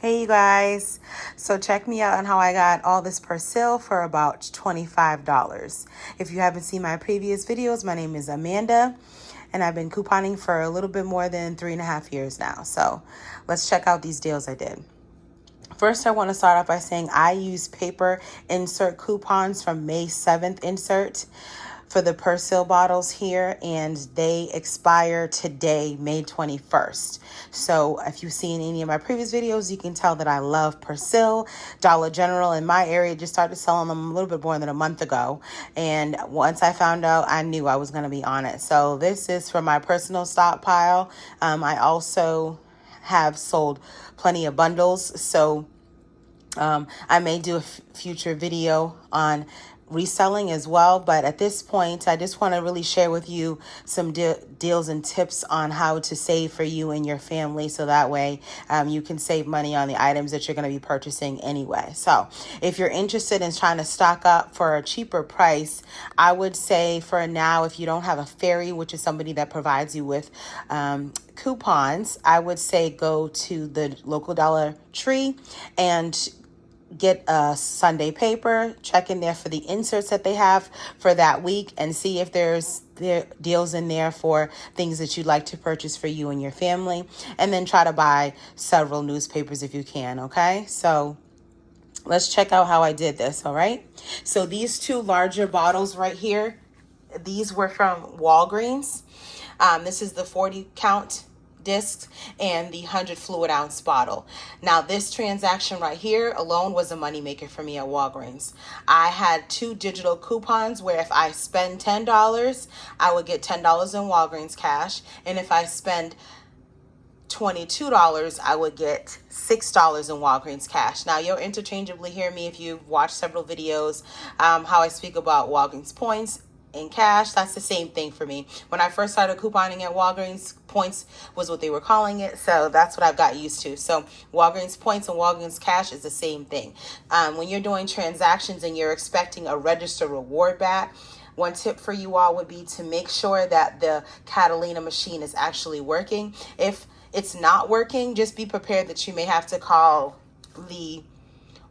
Hey you guys, so check me out on how I got all this Persil for about $25. If you haven't seen my previous videos, my name is Amanda and I've been couponing for a little bit more than 3.5 years now. So let's check out these deals I did. First, I want to start off by saying I use paper insert coupons from May 7th insert for the Persil bottles here, and they expire today, May 21st. So if you've seen any of my previous videos, you can tell that I love Persil. Dollar General in my area just started selling them a little bit more than a month ago. And once I found out, I knew I was going to be on it. So this is for my personal stockpile. I also have sold plenty of bundles. So I may do a future video on reselling as well, but at this point I just want to really share with you some deals and tips on how to save for you and your family, so that way you can save money on the items that you're going to be purchasing anyway. So if you're interested in trying to stock up for a cheaper price, I would say for now, if you don't have a fairy, which is somebody that provides you with coupons, I would say go to the local Dollar Tree and get a Sunday paper, check in there for the inserts that they have for that week, and see if there's deals in there for things that you'd like to purchase for you and your family. And then try to buy several newspapers if you can, okay? So let's check out how I did this, all right? So these two larger bottles right here, these were from Walgreens. This is the 40 count discs and the 100 fluid ounce bottle. Now this transaction right here alone was a moneymaker for me at Walgreens. I had two digital coupons where if I spend $10, I would get $10 in Walgreens cash, and if I spend $22, I would get $6 in Walgreens cash. Now you'll interchangeably hear me if you've watched several videos how I speak about Walgreens points in cash. That's the same thing for me. When I first started couponing at Walgreens, points was what they were calling it, so that's what I've got used to. So Walgreens points and Walgreens cash is the same thing. When you're doing transactions and you're expecting a register reward back, one tip for you all would be to make sure that the Catalina machine is actually working. If it's not working, just be prepared that you may have to call the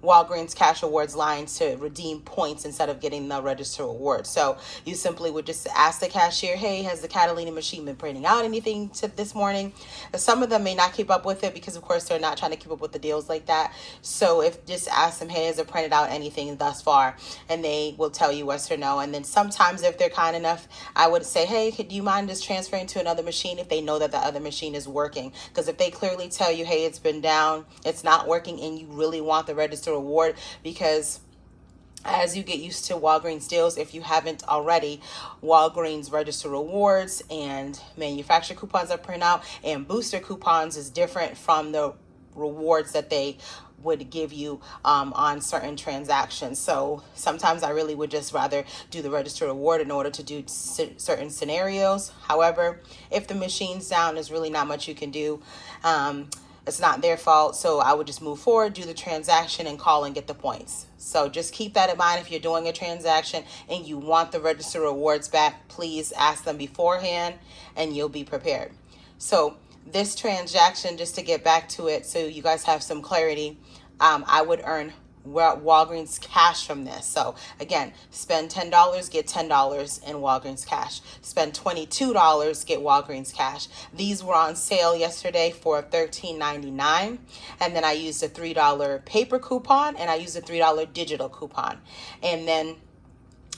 Walgreens Cash Awards line to redeem points instead of getting the register reward. So you simply would just ask the cashier, hey, has the Catalina machine been printing out anything this morning? Some of them may not keep up with it because of course they're not trying to keep up with the deals like that. So if just ask them, hey, has it printed out anything thus far? And they will tell you yes or no. And then sometimes if they're kind enough, I would say, hey, could you mind just transferring to another machine if they know that the other machine is working? Because if they clearly tell you, hey, it's been down, it's not working, and you really want the register reward, because as you get used to Walgreens deals, if you haven't already, Walgreens register rewards and manufacturer coupons that print out and booster coupons is different from the rewards that they would give you on certain transactions. So sometimes I really would just rather do the register reward in order to do certain scenarios. However, if the machine's down, there's really not much you can do. It's not their fault, so I would just move forward, do the transaction, and call and get the points. So just keep that in mind. If you're doing a transaction and you want the register rewards back, please ask them beforehand and you'll be prepared. So this transaction, just to get back to it so you guys have some clarity, I would earn Walgreens cash from this. So again, spend $10, get $10 in Walgreens cash. Spend $22, get Walgreens cash. These were on sale yesterday for $13.99, and then I used a $3 paper coupon and I used a $3 digital coupon, and then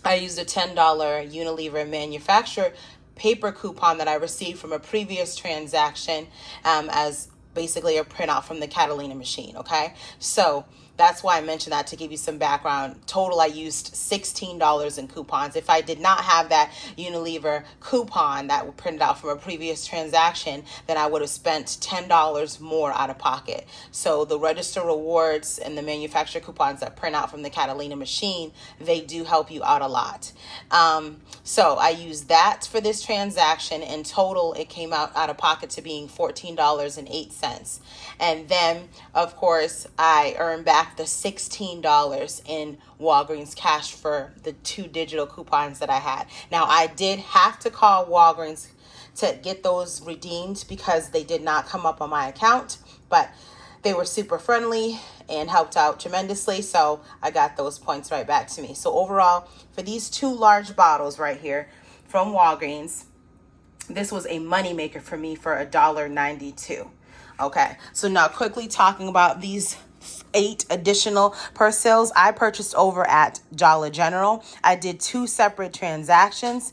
I used a $10 Unilever manufacturer paper coupon that I received from a previous transaction as basically a printout from the Catalina machine. Okay, so that's why I mentioned that, to give you some background. Total, I used $16 in coupons. If I did not have that Unilever coupon that printed out from a previous transaction, then I would have spent $10 more out of pocket. So the register rewards and the manufacturer coupons that print out from the Catalina machine, they do help you out a lot. So I used that for this transaction. In total, it came out of pocket to being $14.08. And then, of course, I earned back the $16 in Walgreens cash for the two digital coupons that I had. Now, I did have to call Walgreens to get those redeemed because they did not come up on my account, but They were super friendly and helped out tremendously, so I got those points right back to me. So overall, for these 2 large bottles right here from Walgreens, this was a money maker for me for $1.92. Okay, so now quickly talking about these 8 additional Persil I purchased over at Dollar General. I did 2 separate transactions.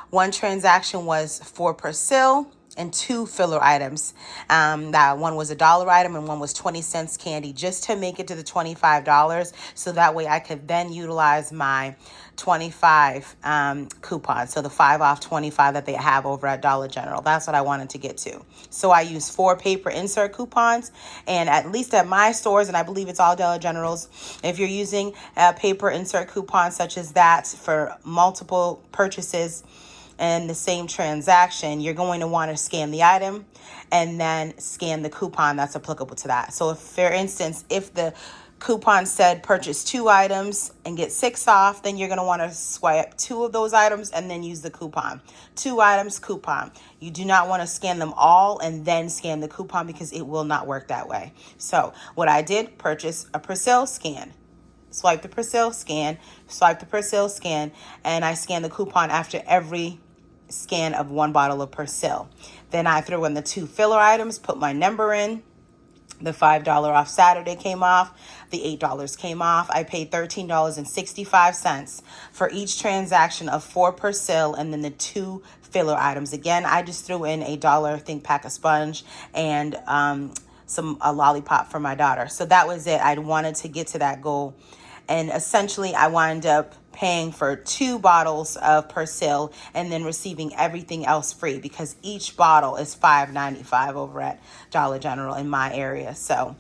One transaction was for Persil and 2 filler items. That one was $1 item and one was 20 cents candy, just to make it to the $25. So that way I could then utilize my 25 coupon. So the 5 off 25 that they have over at Dollar General. That's what I wanted to get to. So I used 4 paper insert coupons, and at least at my stores, and I believe it's all Dollar Generals, if you're using a paper insert coupon such as that for multiple purchases and the same transaction, you're going to want to scan the item and then scan the coupon that's applicable to that. So if, for instance, if the coupon said purchase 2 items and get 6 off, then you're going to want to swipe 2 of those items and then use the coupon. 2 items, coupon. You do not want to scan them all and then scan the coupon, because it will not work that way. So what I did, purchase a Persil, scan. Swipe the Persil, scan. Swipe the Persil, scan. And I scan the coupon after every scan of 1 bottle of Persil. Then I threw in the 2 filler items, put my number in. The $5 off Saturday came off. The $8 came off. I paid $13.65 for each transaction of 4 Persil and then the 2 filler items. Again, I just threw in $1 think pack of sponge and a lollipop for my daughter. So that was it. I wanted to get to that goal. And essentially, I wound up paying for 2 bottles of Persil and then receiving everything else free, because each bottle is $5.95 over at Dollar General in my area. So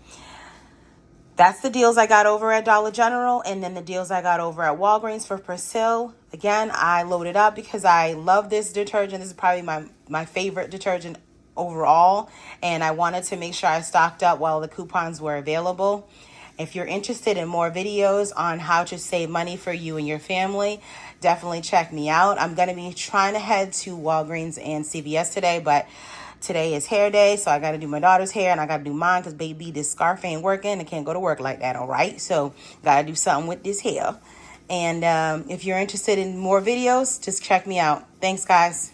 that's the deals I got over at Dollar General, and then the deals I got over at Walgreens for Persil. Again, I loaded up because I love this detergent. This is probably my favorite detergent overall, and I wanted to make sure I stocked up while the coupons were available. If you're interested in more videos on how to save money for you and your family, definitely check me out. I'm going to be trying to head to Walgreens and CVS today, but today is hair day, so I got to do my daughter's hair and I got to do mine because, baby, this scarf ain't working. I can't go to work like that, all right? So got to do something with this hair. And if you're interested in more videos, just check me out. Thanks, guys.